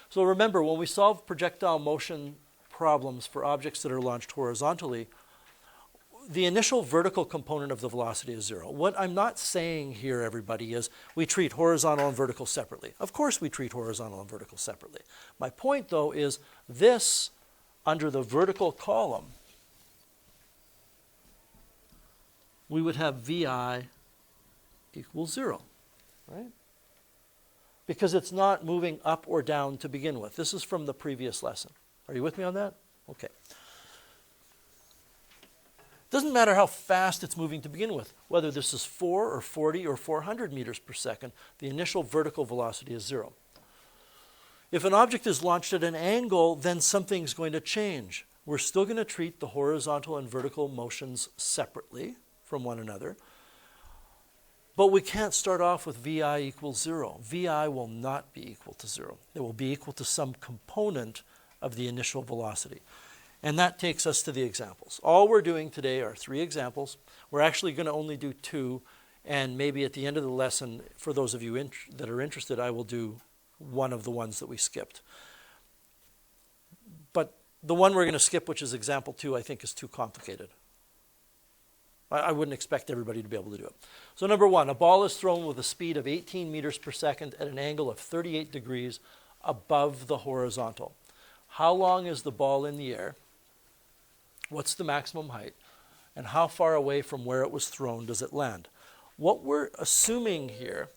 So remember, when we solve projectile motion problems for objects that are launched horizontally, the initial vertical component of the velocity is 0. What I'm not saying here, everybody, is we treat horizontal and vertical separately. Of course we treat horizontal and vertical separately. My point, though, is this, under the vertical column, we would have VI equals 0, right? Because it's not moving up or down to begin with. This is from the previous lesson. Are you with me on that? Okay. Doesn't matter how fast it's moving to begin with, whether this is 4 or 40 or 400 meters per second, the initial vertical velocity is 0. If an object is launched at an angle, then something's going to change. We're still going to treat the horizontal and vertical motions separately from one another, but we can't start off with VI equals 0. VI will not be equal to 0. It will be equal to some component of the initial velocity. And that takes us to the examples. All we're doing today are 3 examples. We're actually going to only do 2, and maybe at the end of the lesson, for those of you that are interested, I will do one of the ones that we skipped. But the one we're going to skip, which is example 2, I think is too complicated. I wouldn't expect everybody to be able to do it. So number 1, a ball is thrown with a speed of 18 meters per second at an angle of 38 degrees above the horizontal. How long is the ball in the air? What's the maximum height? And how far away from where it was thrown does it land? What we're assuming here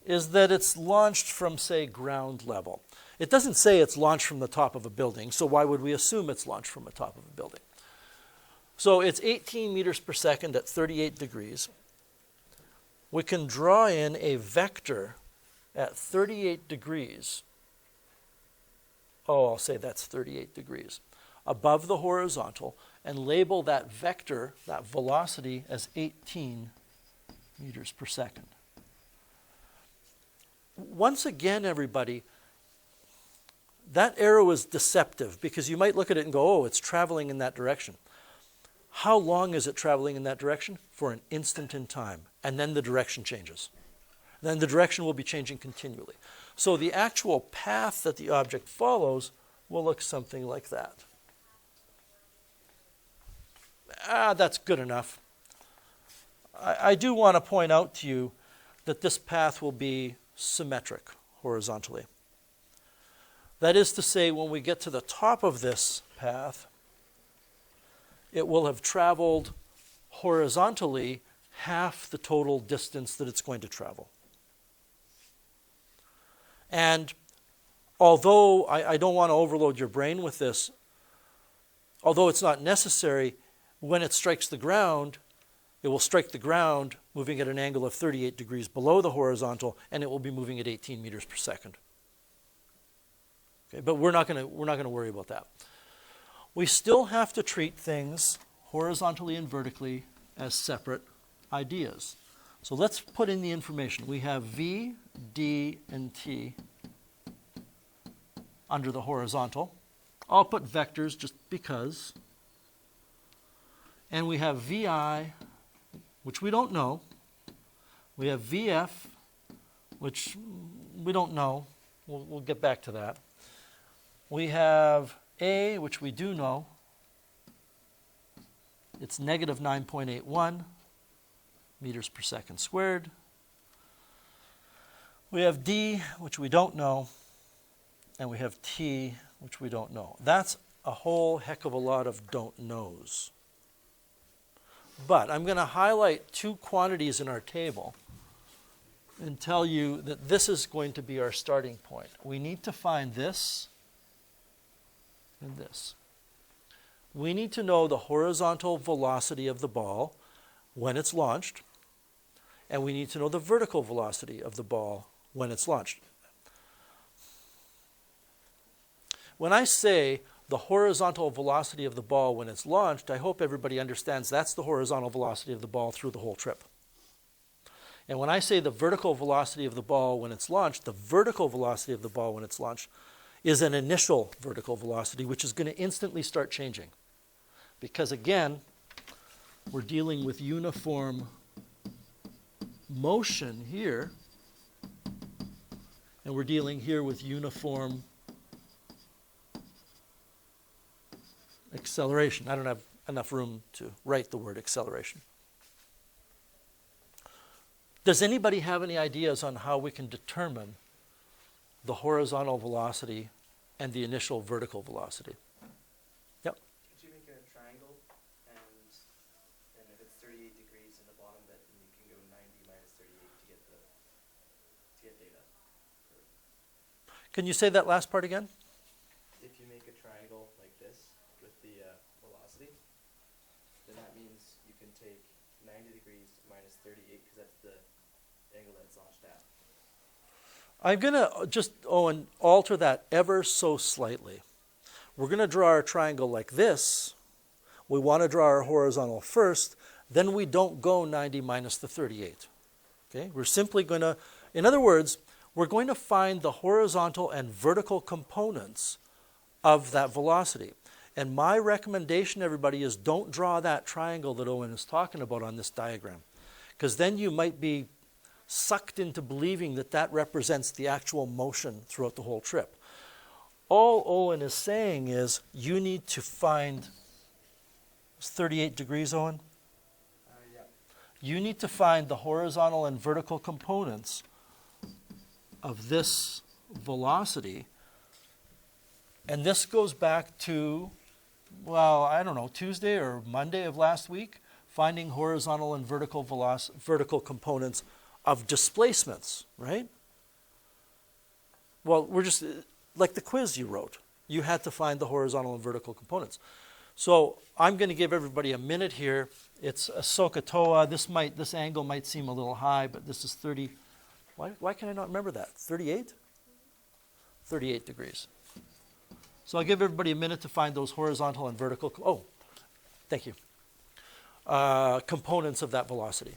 is that it's launched from, say, ground level. It doesn't say it's launched from the top of a building, so why would we assume it's launched from the top of a building? So it's 18 meters per second at 38 degrees. We can draw in a vector at 38 degrees. Oh, I'll say that's 38 degrees above the horizontal, and label that vector, that velocity, as 18 meters per second. Once again, everybody, that arrow is deceptive because you might look at it and go, oh, it's traveling in that direction. How long is it traveling in that direction? For an instant in time, and then the direction changes. Then the direction will be changing continually. So the actual path that the object follows will look something like that. That's good enough. I do want to point out to you that this path will be symmetric horizontally. That is to say, when we get to the top of this path, it will have traveled horizontally half the total distance that it's going to travel. And although I don't want to overload your brain with this, although it's not necessary, when it strikes the ground, it will strike the ground moving at an angle of 38 degrees below the horizontal, and it will be moving at 18 meters per second. Okay, but we're not going to worry about that. We still have to treat things horizontally and vertically as separate ideas. So let's put in the information. We have V, D, and T under the horizontal. I'll put vectors just because. And we have VI, which we don't know. We have VF, which we don't know. We'll get back to that. We have A, which we do know. It's negative 9.81 meters per second squared. We have D, which we don't know. And we have T, which we don't know. That's a whole heck of a lot of don't knows. But I'm going to highlight 2 quantities in our table and tell you that this is going to be our starting point. We need to find this and this. We need to know the horizontal velocity of the ball when it's launched, and we need to know the vertical velocity of the ball when it's launched. When I say the horizontal velocity of the ball when it's launched, I hope everybody understands that's the horizontal velocity of the ball through the whole trip. And when I say the vertical velocity of the ball when it's launched, the vertical velocity of the ball when it's launched is an initial vertical velocity, which is going to instantly start changing. Because again, we're dealing with uniform motion here. And we're dealing here with uniform acceleration. I don't have enough room to write the word acceleration. Does anybody have any ideas on how we can determine the horizontal velocity and the initial vertical velocity? Yep. Could you make a triangle, and if it's 38 degrees in the bottom bit, then you can go 90 minus 38 to get data. Can you say that last part again? If you make a triangle like this with the velocity, then that means you can take 90 degrees minus 38 because that's the angle that's launched at. I'm going to just, and alter that ever so slightly. We're going to draw our triangle like this. We want to draw our horizontal first. Then we don't go 90 minus the 38. Okay? We're simply going to, in other words, we're going to find the horizontal and vertical components of that velocity. And my recommendation, everybody, is don't draw that triangle that Owen is talking about on this diagram. Because then you might be sucked into believing that that represents the actual motion throughout the whole trip. All Owen is saying is you need to find, it's 38 degrees, Owen? Yeah. You need to find the horizontal and vertical components of this velocity. And this goes back to, well, I don't know, Tuesday or Monday of last week, finding horizontal and vertical components of displacements, right? Well, we're just, like the quiz you wrote, you had to find the horizontal and vertical components. So I'm going to give everybody a minute here. It's a SOHCAHTOA. This angle might seem a little high, but this is 30. Why can I not remember that? 38? 38 degrees. So I'll give everybody a minute to find those horizontal and vertical, thank you, components of that velocity.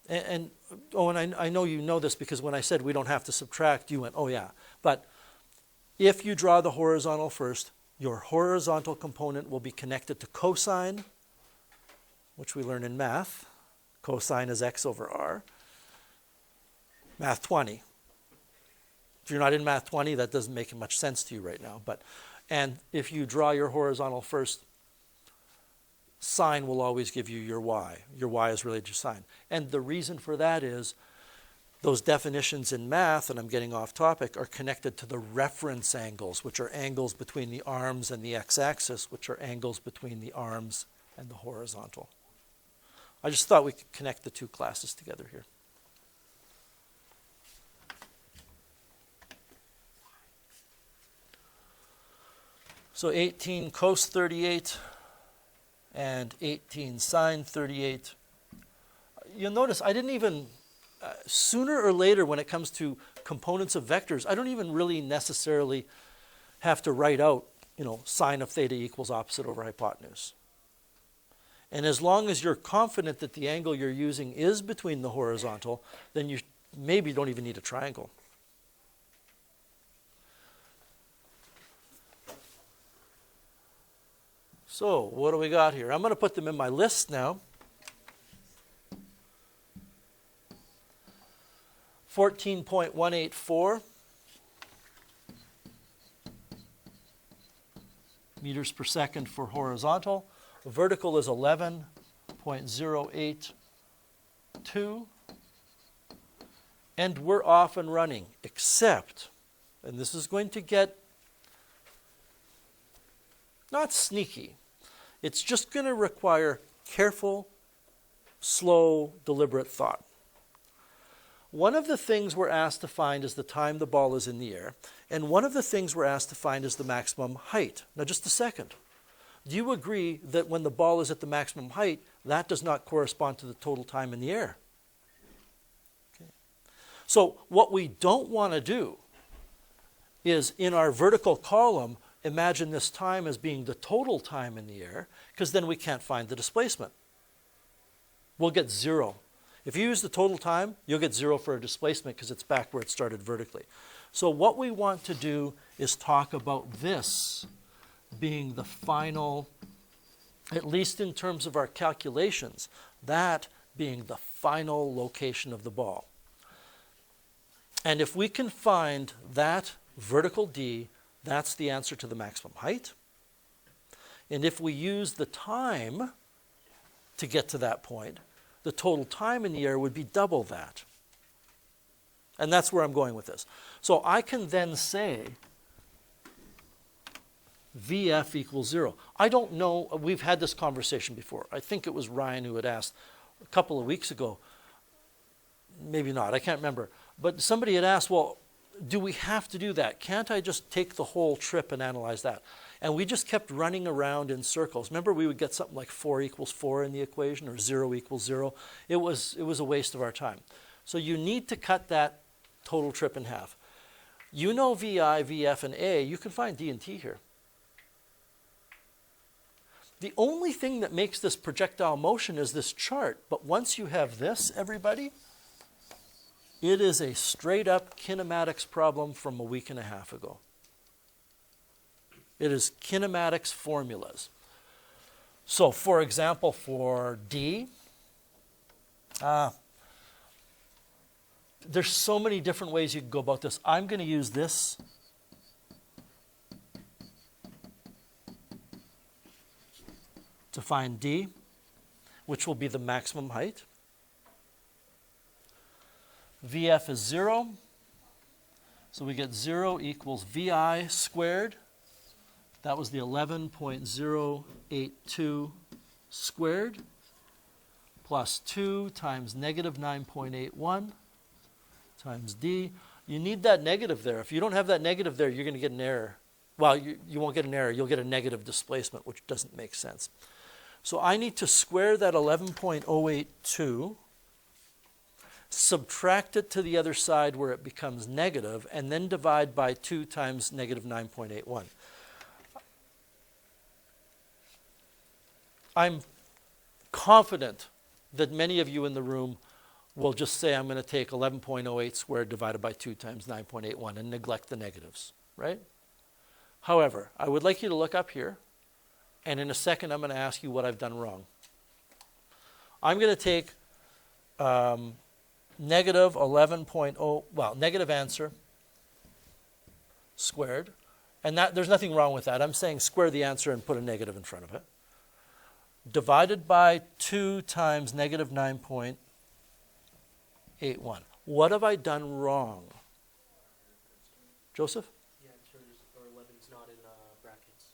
And I know you know this because when I said we don't have to subtract, you went, oh yeah. But if you draw the horizontal first, your horizontal component will be connected to cosine, which we learn in math. Cosine is x over r. Math 20. If you're not in Math 20, that doesn't make much sense to you right now. And if you draw your horizontal first, sine will always give you your y. Your y is related to sine. And the reason for that is those definitions in math, and I'm getting off topic, are connected to the reference angles, which are angles between the arms and the x-axis, which are angles between the arms and the horizontal. I just thought we could connect the two classes together here. So 18 cos 38 and 18 sine 38. You'll notice I didn't even, sooner or later when it comes to components of vectors, I don't even really necessarily have to write out, sine of theta equals opposite over hypotenuse. And as long as you're confident that the angle you're using is between the horizontal, then you maybe don't even need a triangle. So what do we got here? I'm going to put them in my list now. 14.184 meters per second for horizontal. Vertical is 11.082. And we're off and running, except, and this is going to get not sneaky, it's just going to require careful, slow, deliberate thought. One of the things we're asked to find is the time the ball is in the air, and one of the things we're asked to find is the maximum height. Now just a second. Do you agree that when the ball is at the maximum height, that does not correspond to the total time in the air? Okay. So what we don't want to do is in our vertical column, imagine this time as being the total time in the air, because then we can't find the displacement. We'll get 0. If you use the total time, you'll get 0 for a displacement because it's back where it started vertically. So what we want to do is talk about this being the final, at least in terms of our calculations, that being the final location of the ball. And if we can find that vertical D, that's the answer to the maximum height. And if we use the time to get to that point, the total time in the air would be double that. And that's where I'm going with this. So I can then say VF equals 0. I don't know, we've had this conversation before. I think it was Ryan who had asked a couple of weeks ago, maybe not, I can't remember. But somebody had asked, well, do we have to do that? Can't I just take the whole trip and analyze that? And we just kept running around in circles. Remember, we would get something like 4 equals 4 in the equation, or 0 equals 0. It was a waste of our time. So you need to cut that total trip in half. You know VI, VF, and A. You can find D and T here. The only thing that makes this projectile motion is this chart. But once you have this, everybody, it is a straight-up kinematics problem from a week and a half ago. It is kinematics formulas. So, for example, for D, there's so many different ways you can go about this. I'm going to use this to find D, which will be the maximum height. VF is 0, so we get 0 equals VI squared. That was the 11.082 squared, plus 2 times negative 9.81 times D. You need that negative there. If you don't have that negative there, you're going to get an error. Well, you won't get an error. You'll get a negative displacement, which doesn't make sense. So I need to square that 11.082, subtract it to the other side where it becomes negative, and then divide by 2 times negative 9.81. I'm confident that many of you in the room will just say, I'm going to take 11.08 squared divided by 2 times 9.81 and neglect the negatives, right? However, I would like you to look up here, and in a second I'm going to ask you what I've done wrong. I'm going to take negative 11.0, well, negative answer squared, and that there's nothing wrong with that. I'm saying square the answer and put a negative in front of it, divided by 2 times negative 9.81. What have I done wrong? Joseph? Yeah, or 11's not in brackets,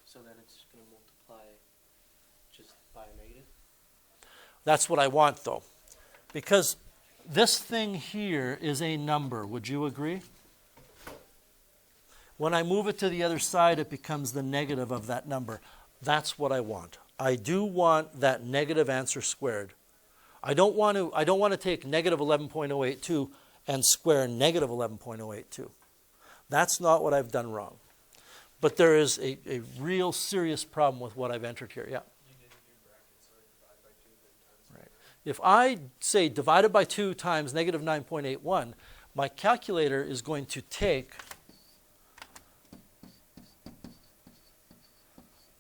so then it's going to multiply just by a negative. That's what I want, though, because this thing here is a number. Would you agree? When I move it to the other side, it becomes the negative of that number. That's what I want. I do want that negative answer squared. I don't want to take negative 11.082 and square negative 11.082. That's not what I've done wrong. But there is a real serious problem with what I've entered here. Yeah. You didn't do brackets, so divide by 2 then times. Right. If I say divided by 2 times negative 9.81, my calculator is going to take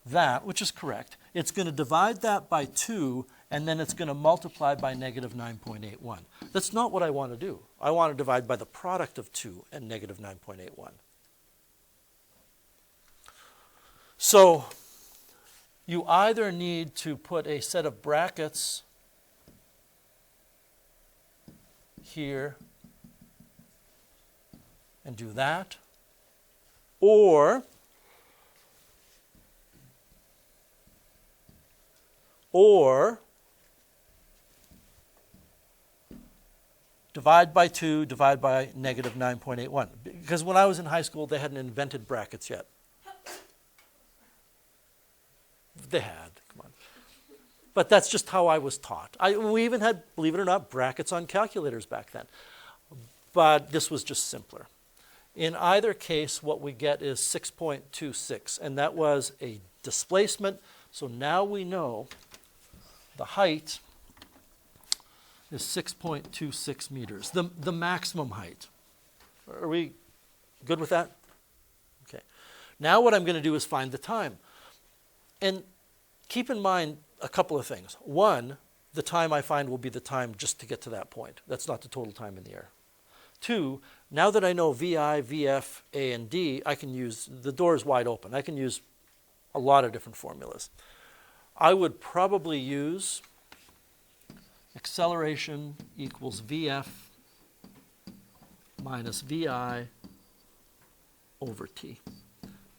that, which is correct. It's going to divide that by 2, and then it's going to multiply by negative 9.81. That's not what I want to do. I want to divide by the product of 2 and negative 9.81. So you either need to put a set of brackets here and do that, or divide by 2, divide by negative 9.81. Because when I was in high school, they hadn't invented brackets yet. They had, come on. But that's just how I was taught. We even had, believe it or not, brackets on calculators back then. But this was just simpler. In either case, what we get is 6.26, and that was a displacement. So now we know the height is 6.26 meters, the maximum height. Are we good with that? Okay. Now what I'm going to do is find the time. And keep in mind a couple of things. One, the time I find will be the time just to get to that point. That's not the total time in the air. Two, now that I know VI, VF, A, and D, I can use, the door is wide open. I can use a lot of different formulas. I would probably use acceleration equals VF minus VI over T.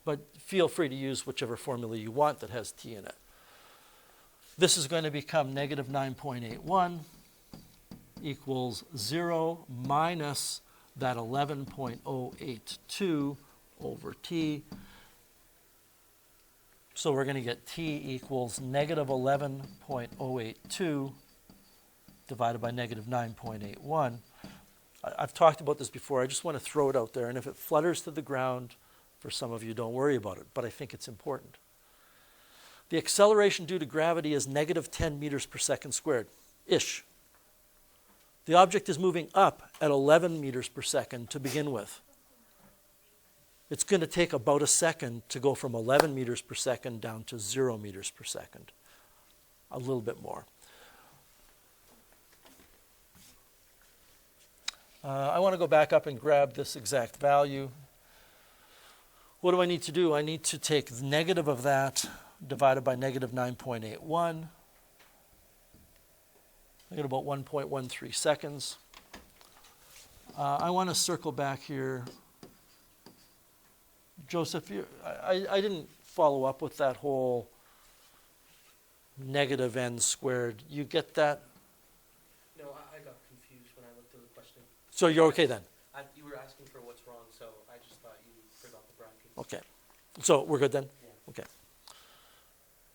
But feel free to use whichever formula you want that has T in it. This is going to become negative 9.81 equals 0 minus that 11.082 over T. So we're going to get T equals negative 11.082 divided by negative 9.81. I've talked about this before. I just want to throw it out there. And if it flutters to the ground, for some of you, don't worry about it. But I think it's important. The acceleration due to gravity is negative 10 meters per second squared, ish. The object is moving up at 11 meters per second to begin with. It's going to take about a second to go from 11 meters per second down to 0 meters per second. A little bit more. I want to go back up and grab this exact value. What do I need to do? I need to take the negative of that divided by negative 9.81. I get about 1.13 seconds. I want to circle back here. Joseph, I didn't follow up with that whole negative n squared. You get that? No, I got confused when I looked at the question. So you're okay then? You were asking for what's wrong, so I just thought you forgot the bracket. Okay. So we're good then? Yeah. Okay.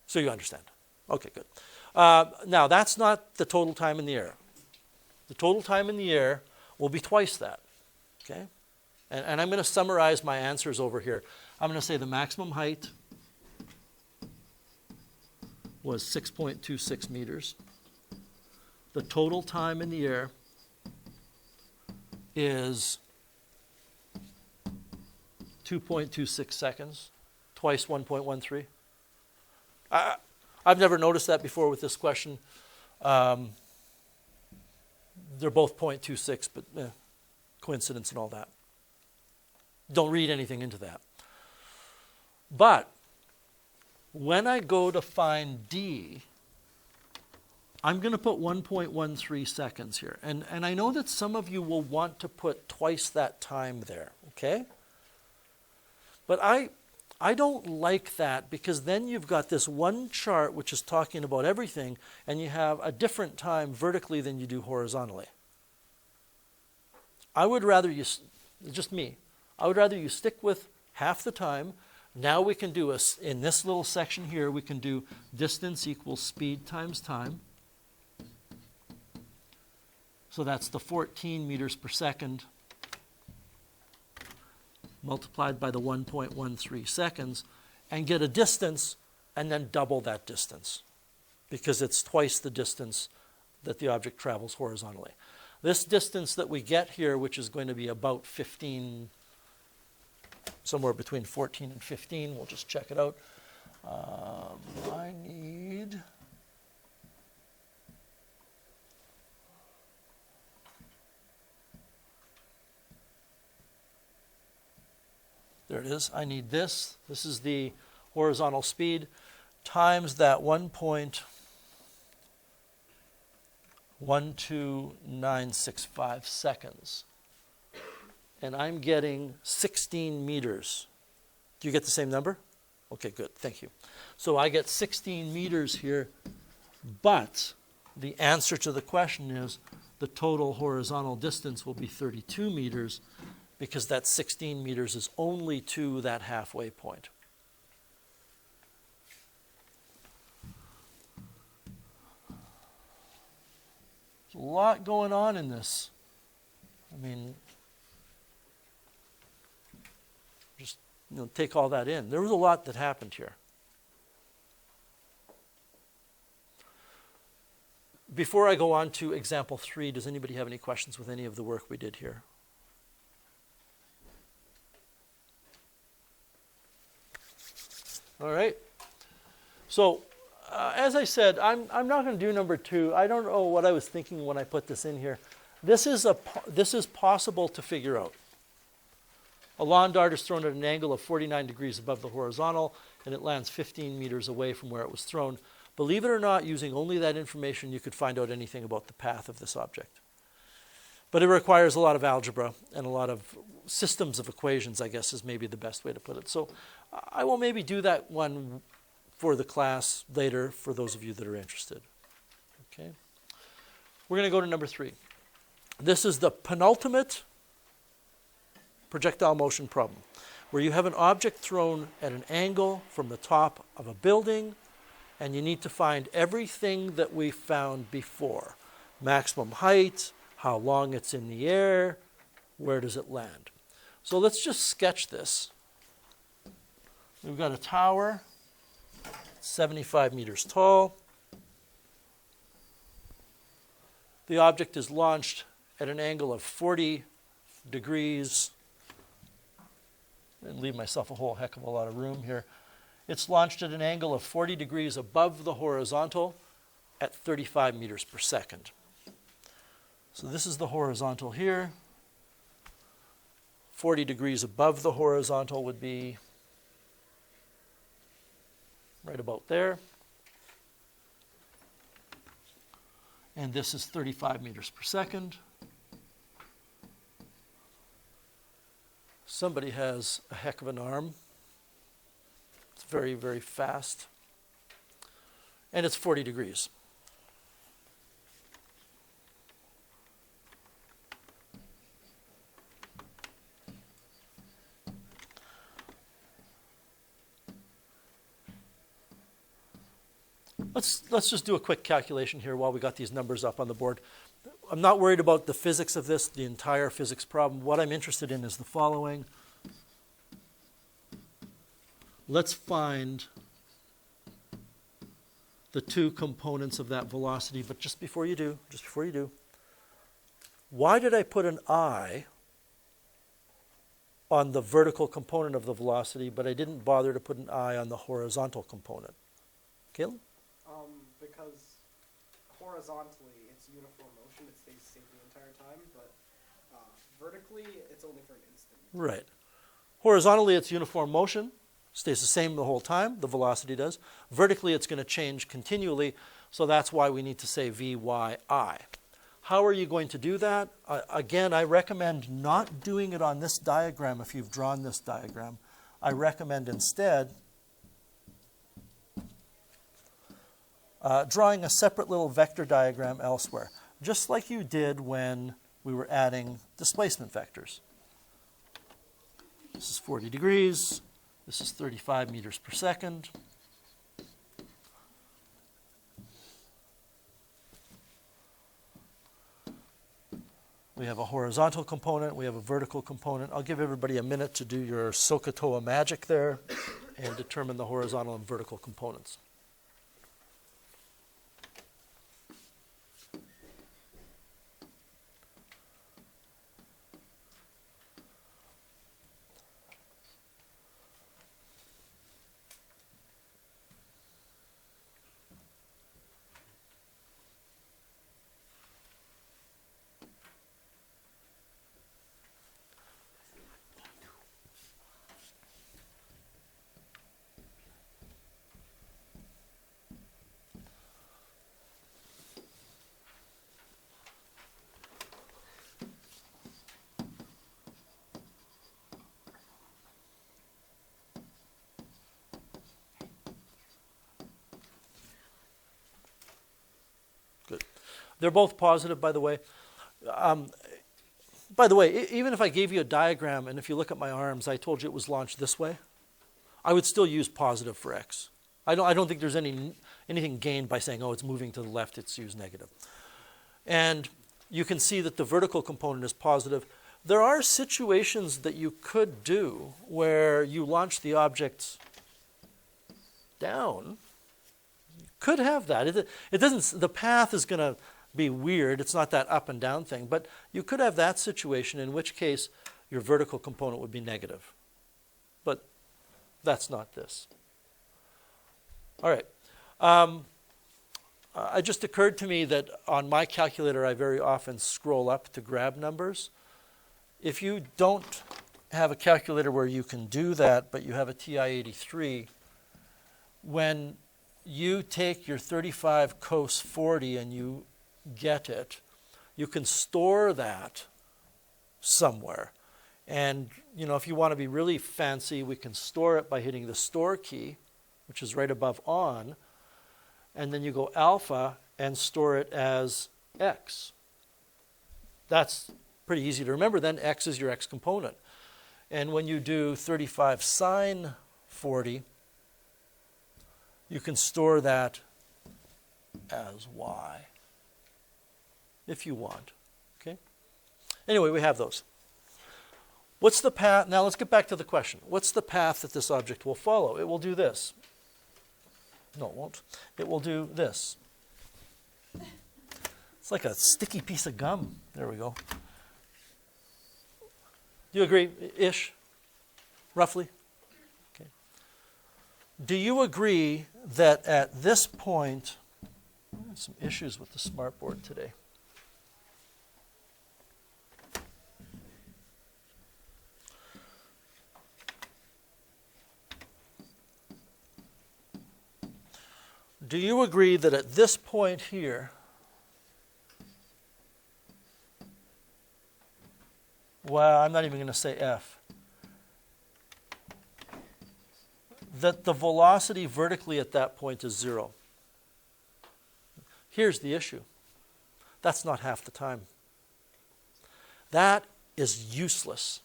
So you understand. Okay, good. Now, that's not the total time in the air. The total time in the air will be twice that. Okay? And I'm going to summarize my answers over here. I'm going to say the maximum height was 6.26 meters. The total time in the air is 2.26 seconds, twice 1.13. I've never noticed that before with this question. They're both 0.26, but coincidence and all that. Don't read anything into that. But when I go to find D, I'm going to put 1.13 seconds here. And I know that some of you will want to put twice that time there, okay? But I don't like that, because then you've got this one chart which is talking about everything, and you have a different time vertically than you do horizontally. I would rather you, just me, I would rather you stick with half the time. Now we can do, in this little section here, we can do distance equals speed times time. So that's the 14 meters per second multiplied by the 1.13 seconds, and get a distance and then double that distance, because it's twice the distance that the object travels horizontally. This distance that we get here, which is going to be about 15, somewhere between 14 and 15, we'll just check it out. I need... There it is. I need this. This is the horizontal speed times that 1.12965 seconds. And I'm getting 16 meters. Do you get the same number? Okay, good. Thank you. So I get 16 meters here, but the answer to the question is the total horizontal distance will be 32 meters, because that 16 meters is only to that halfway point. There's a lot going on in this. I mean, just take all that in. There was a lot that happened here. Before I go on to example 3, does anybody have any questions with any of the work we did here? All right. So, as I said, I'm not going to do number 2. I don't know what I was thinking when I put this in here. This is possible to figure out. A lawn dart is thrown at an angle of 49 degrees above the horizontal, and it lands 15 meters away from where it was thrown. Believe it or not, using only that information, you could find out anything about the path of this object. But it requires a lot of algebra and a lot of systems of equations, I guess, is maybe the best way to put it. So I will maybe do that one for the class later for those of you that are interested. Okay. We're going to go to number 3. This is the penultimate projectile motion problem, where you have an object thrown at an angle from the top of a building, and you need to find everything that we found before. Maximum height, how long it's in the air, where does it land. So let's just sketch this. We've got a tower, 75 meters tall. The object is launched at an angle of 40 degrees. And leave myself a whole heck of a lot of room here. It's launched at an angle of 40 degrees above the horizontal at 35 meters per second. So this is the horizontal here. 40 degrees above the horizontal would be right about there. And this is 35 meters per second. Somebody has a heck of an arm. It's very, very fast. And it's 40 degrees. Let's just do a quick calculation here while we got these numbers up on the board. I'm not worried about the physics of this, the entire physics problem. What I'm interested in is the following. Let's find the two components of that velocity, but just before you do, why did I put an I on the vertical component of the velocity, but I didn't bother to put an I on the horizontal component? Caleb? Because horizontally it's uniform motion, it stays the same the entire time, but vertically it's only for an instant. Right. Horizontally it's uniform motion, stays the same the whole time, the velocity does. Vertically it's going to change continually, so that's why we need to say Vyi. How are you going to do that? Again, I recommend not doing it on this diagram if you've drawn this diagram. I recommend instead drawing a separate little vector diagram elsewhere, just like you did when we were adding displacement vectors. This is 40 degrees. This is 35 meters per second. We have a horizontal component. We have a vertical component. I'll give everybody a minute to do your SOHCAHTOA magic there and determine the horizontal and vertical components. Good. They're both positive, by the way. Even if I gave you a diagram, and if you look at my arms, I told you it was launched this way, I would still use positive for x. I don't think there's anything gained by saying, oh, it's moving to the left, it's used negative. And you can see that the vertical component is positive. There are situations that you could do where you launch the object down. You could have that. It doesn't. The path is going to be weird. It's not that up and down thing. But you could have that situation, in which case your vertical component would be negative. But that's not this. All right. it just occurred to me that on my calculator, I very often scroll up to grab numbers. If you don't have a calculator where you can do that, but you have a TI-83, when you take your 35 cos 40 and you get it, you can store that somewhere. And, you know, if you want to be really fancy, we can store it by hitting the store key, which is right above on, and then you go alpha and store it as x. That's pretty easy to remember. Then x is your x component. And when you do 35 sine 40, you can store that as y if you want. Okay? Anyway, we have those. What's the path? Now let's get back to the question. What's the path that this object will follow? It will do this. No, it won't. It will do this. It's like a sticky piece of gum. There we go. Do you agree? Ish? Roughly? Okay. Do you agree that at this point, I have some issues with the smartboard today. Do you agree that at this point here, well, I'm not even going to say F, that the velocity vertically at that point is 0? Here's the issue. That's not half the time. That is useless.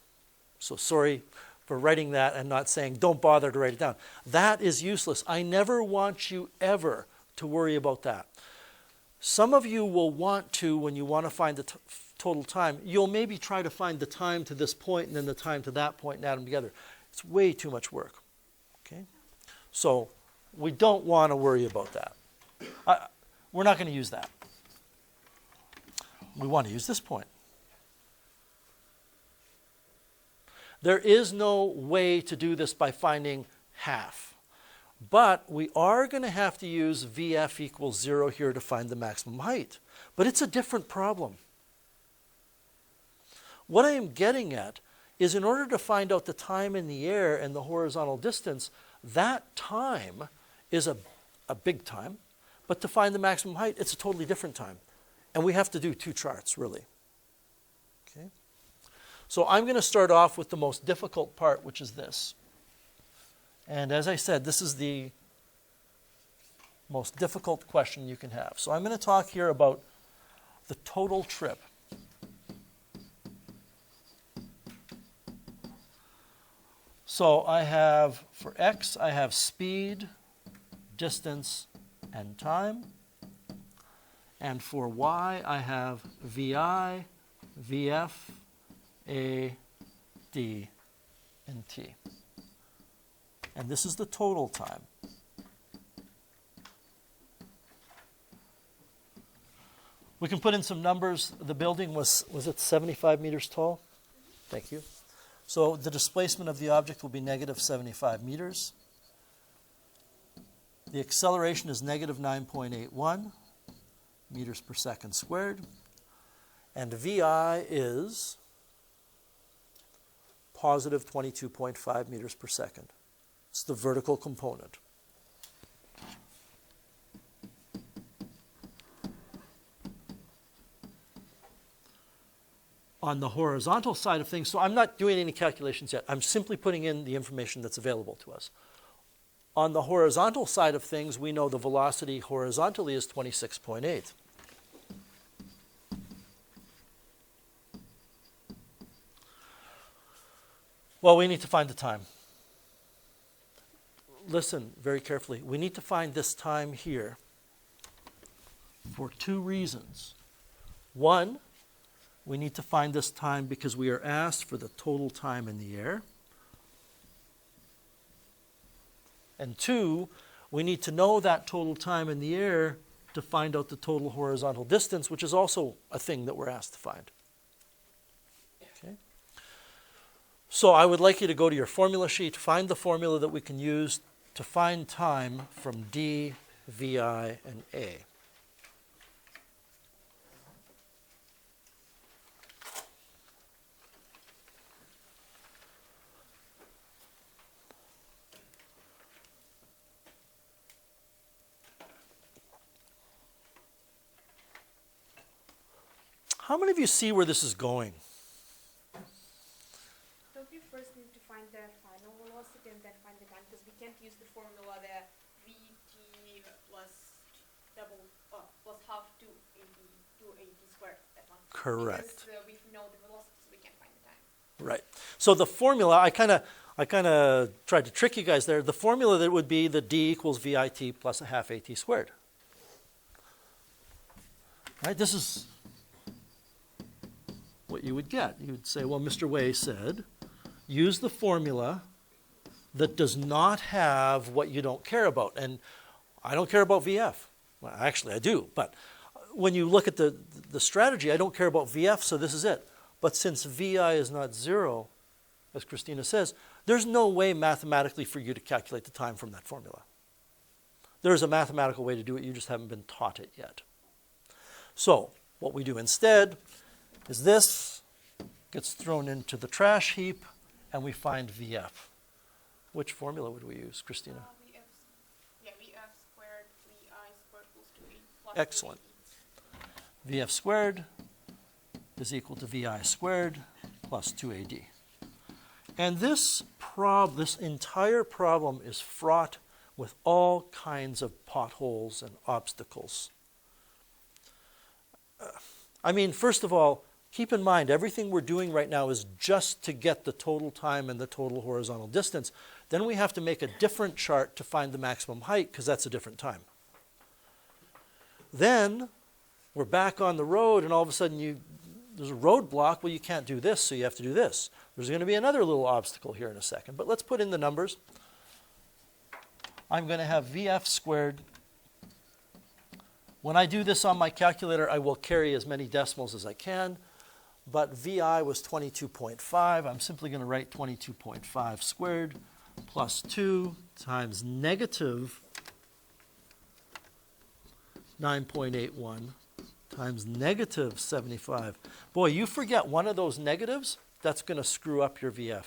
So sorry for writing that and not saying, don't bother to write it down. That is useless. I never want you ever to worry about that. Some of you will want to, when you want to find the total time, you'll maybe try to find the time to this point and then the time to that point and add them together. It's way too much work. Okay? So we don't want to worry about that. We're not going to use that. We want to use this point. There is no way to do this by finding half. But we are going to have to use VF equals 0 here to find the maximum height. But it's a different problem. What I am getting at is in order to find out the time in the air and the horizontal distance, that time is a big time. But to find the maximum height, it's a totally different time. And we have to do two charts, really. Okay? So I'm going to start off with the most difficult part, which is this. And as I said, this is the most difficult question you can have. So I'm going to talk here about the total trip. So I have, for x, I have speed, distance, and time. And for y, I have vi, vf, a, d, and t. And this is the total time. We can put in some numbers. The building was it 75 meters tall? Thank you. So the displacement of the object will be negative 75 meters. The acceleration is negative 9.81 meters per second squared. And VI is positive 22.5 meters per second. It's the vertical component. On the horizontal side of things, so I'm not doing any calculations yet. I'm simply putting in the information that's available to us. On the horizontal side of things, we know the velocity horizontally is 26.8. Well, we need to find the time. Listen very carefully. We need to find this time here for two reasons. One, we need to find this time because we are asked for the total time in the air. And two, we need to know that total time in the air to find out the total horizontal distance, which is also a thing that we're asked to find. Okay? So I would like you to go to your formula sheet, find the formula that we can use to find time from D, VI, and A. How many of you see where this is going? Don't we first need to find the final velocity and then find the time? Because we can't use the formula there, vt plus plus half 2at squared, that one. Correct. Because we know the velocity, so we can't find the time. Right. So the formula, I kind of tried to trick you guys there. The formula that would be the d equals vit plus a half at squared. Right? This is what you would get. You would say, well, Mr. Way said, use the formula that does not have what you don't care about. And I don't care about VF. Well, actually, I do. But when you look at the strategy, I don't care about VF, so this is it. But since VI is not 0, as Christina says, there's no way mathematically for you to calculate the time from that formula. There's a mathematical way to do it. You just haven't been taught it yet. So what we do instead is this gets thrown into the trash heap, and we find VF. Which formula would we use, Christina? VF squared, vi squared equals to 8 plus Excellent. 2at. VF squared is equal to VI squared plus 2AD. And this entire problem is fraught with all kinds of potholes and obstacles. I mean, first of all, keep in mind, everything we're doing right now is just to get the total time and the total horizontal distance. Then we have to make a different chart to find the maximum height, because that's a different time. Then we're back on the road, and all of a sudden there's a roadblock. Well, you can't do this, so you have to do this. There's going to be another little obstacle here in a second. But let's put in the numbers. I'm going to have VF squared. When I do this on my calculator, I will carry as many decimals as I can. But VI was 22.5. I'm simply going to write 22.5 squared plus 2 times negative 9.81 times negative 75. Boy, you forget one of those negatives, that's going to screw up your VF.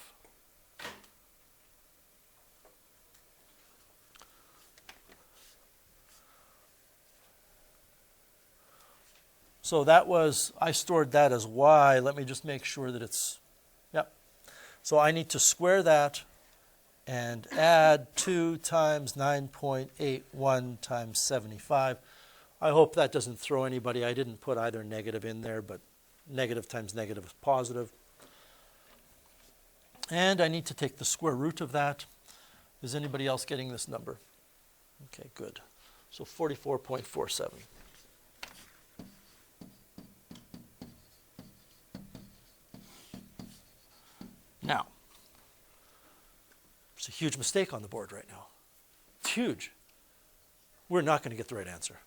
So that was, I stored that as y. Let me just make sure that it's, yep. So I need to square that and add 2 times 9.81 times 75. I hope that doesn't throw anybody. I didn't put either negative in there, but negative times negative is positive. And I need to take the square root of that. Is anybody else getting this number? Okay, good. So 44.47. Now, there's a huge mistake on the board right now. It's huge. We're not going to get the right answer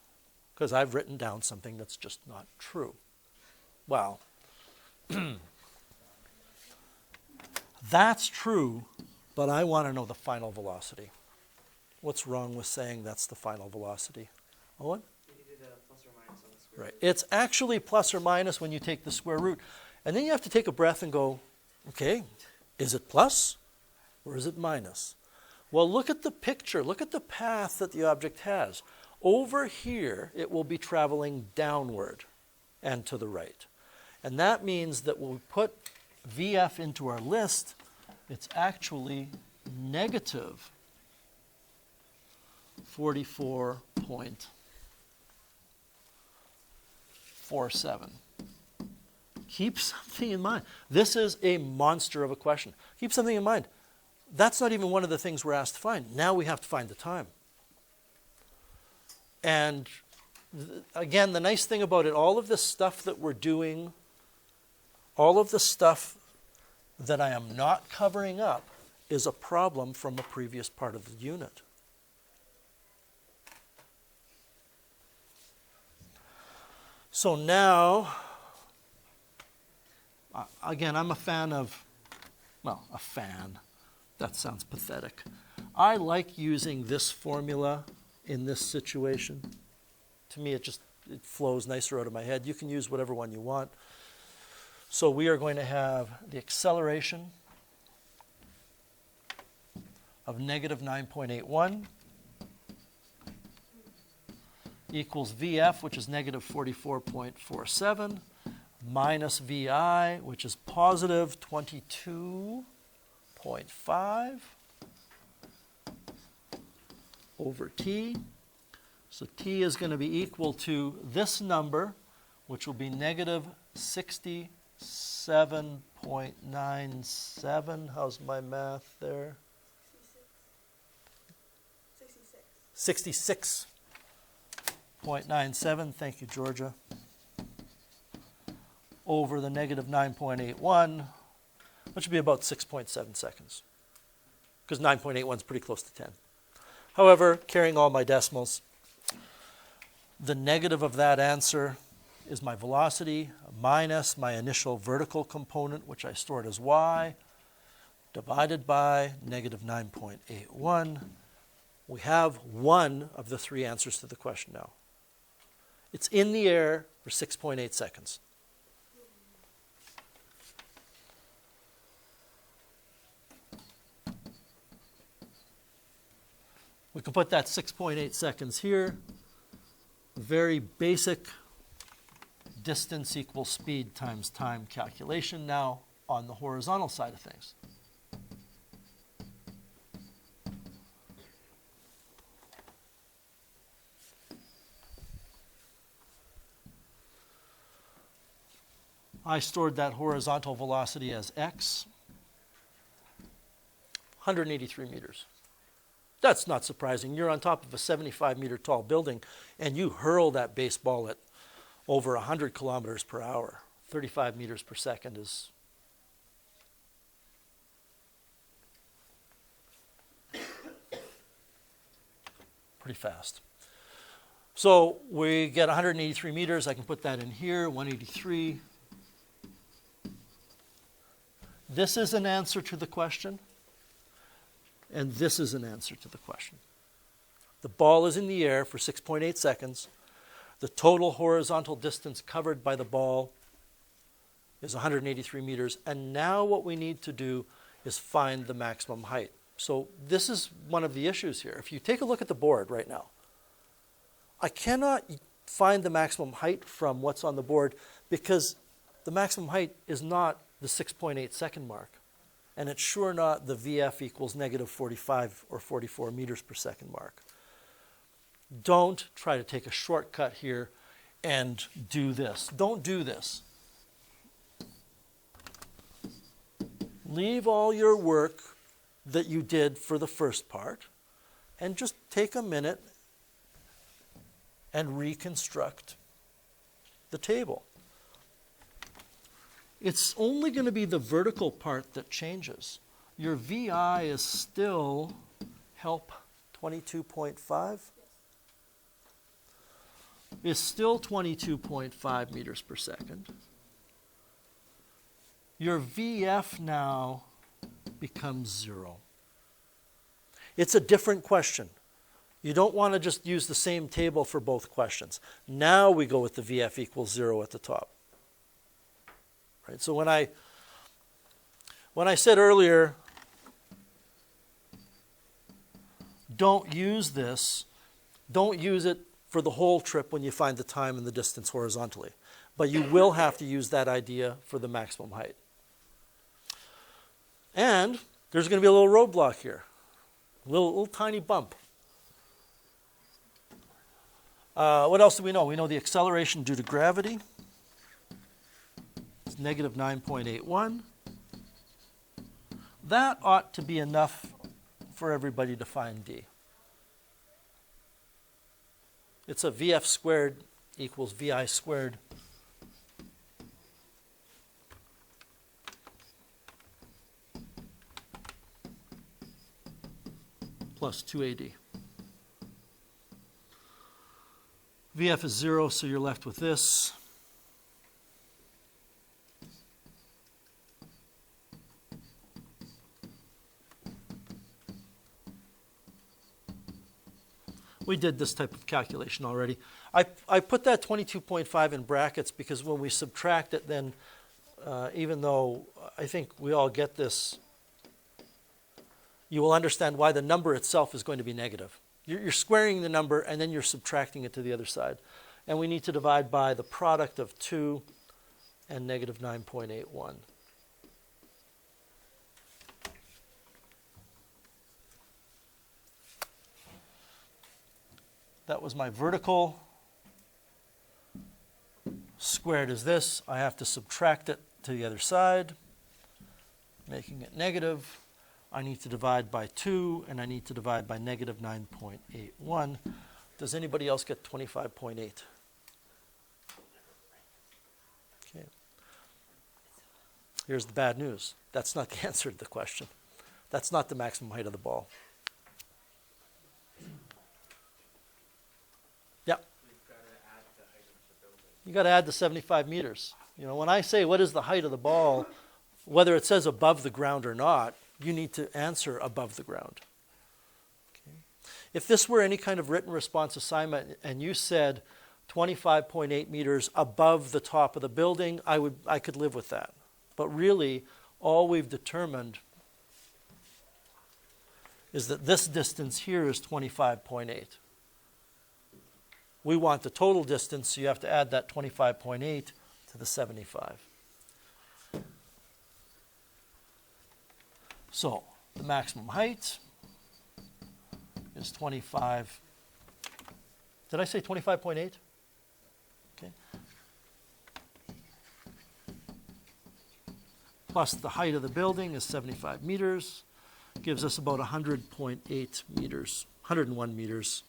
because I've written down something that's just not true. Well, that's true, but I want to know the final velocity. What's wrong with saying that's the final velocity? Owen? You did a plus or minus on the square Right. root. It's actually plus or minus when you take the square root. And then you have to take a breath and go, okay, is it plus or is it minus? Well, look at the picture. Look at the path that the object has. Over here, it will be traveling downward and to the right. And that means that when we put VF into our list, it's actually negative 44.47. Keep something in mind. This is a monster of a question. Keep something in mind. That's not even one of the things we're asked to find. Now we have to find the time. And again, the nice thing about it, all of this stuff that we're doing, all of the stuff that I am not covering up is a problem from a previous part of the unit. So now, again, I'm a fan of, well, a fan. That sounds pathetic. I like using this formula in this situation. To me, it flows nicer out of my head. You can use whatever one you want. So we are going to have the acceleration of negative 9.81 equals VF, which is negative 44.47, minus VI, which is positive 22.5 over T. So T is going to be equal to this number, which will be negative 67.97. How's my math there? 66.97. Thank you, Georgia. Over the negative 9.81, which would be about 6.7 seconds. Because 9.81 is pretty close to 10. However, carrying all my decimals, the negative of that answer is my velocity minus my initial vertical component, which I stored as y, divided by negative 9.81. We have one of the three answers to the question now. It's in the air for 6.8 seconds. We can put that 6.8 seconds here. Very basic distance equals speed times time calculation now on the horizontal side of things. I stored that horizontal velocity as x, 183 meters. That's not surprising. You're on top of a 75-meter tall building, and you hurl that baseball at over 100 kilometers per hour. 35 meters per second is pretty fast. So we get 183 meters. I can put that in here, 183. This is an answer to the question. And this is an answer to the question. The ball is in the air for 6.8 seconds. The total horizontal distance covered by the ball is 183 meters. And now what we need to do is find the maximum height. So this is one of the issues here. If you take a look at the board right now, I cannot find the maximum height from what's on the board because the maximum height is not the 6.8 second mark. And it's sure not the VF equals negative 45 or 44 meters per second mark. Don't try to take a shortcut here and do this. Don't do this. Leave all your work that you did for the first part and just take a minute and reconstruct the table. It's only going to be the vertical part that changes. Your VI is still, help, 22.5? Is still 22.5 meters per second. Your VF now becomes 0. It's a different question. You don't want to just use the same table for both questions. Now we go with the VF equals 0 at the top. Right? So when I said earlier, don't use this, don't use it for the whole trip when you find the time and the distance horizontally. But you will have to use that idea for the maximum height. And there's going to be a little roadblock here, a little tiny bump. What else do we know? We know the acceleration due to gravity. It's negative 9.81. That ought to be enough for everybody to find D. It's a VF squared equals VI squared plus 2AD. VF is 0, so you're left with this. We did this type of calculation already. I put that 22.5 in brackets because when we subtract it, then even though I think we all get this, you will understand why the number itself is going to be negative. You're squaring the number and then you're subtracting it to the other side. And we need to divide by the product of 2 and negative 9.81. That was my vertical. Squared is this. I have to subtract it to the other side, making it negative. I need to divide by 2, and I need to divide by negative 9.81. Does anybody else get 25.8? Okay. Here's the bad news. That's not the answer to the question. That's not the maximum height of the ball. Yeah. You got to add the 75 meters. You know, when I say what is the height of the ball, whether it says above the ground or not, you need to answer above the ground. Okay. If this were any kind of written response assignment and you said 25.8 meters above the top of the building, I could live with that. But really, all we've determined is that this distance here is 25.8. We want the total distance, so you have to add that 25.8 to the 75. So the maximum height is 25. Did I say 25.8? Okay. Plus the height of the building is 75 meters. Gives us about 100.8 meters, 101 meters.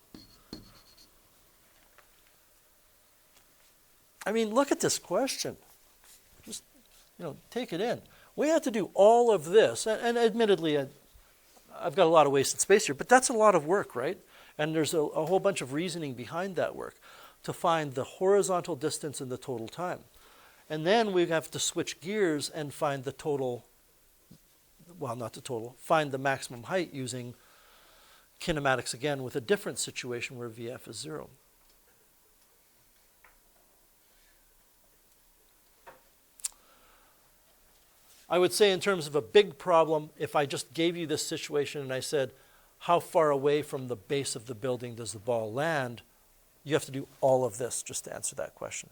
I mean, look at this question. Just, take it in. We had to do all of this, and admittedly, I've got a lot of wasted space here, but that's a lot of work, right? And there's a whole bunch of reasoning behind that work to find the horizontal distance and the total time. And then we have to switch gears and find the total, well, not the total, find the maximum height using kinematics again with a different situation where VF is 0. I would say in terms of a big problem, if I just gave you this situation and I said, how far away from the base of the building does the ball land? You have to do all of this just to answer that question.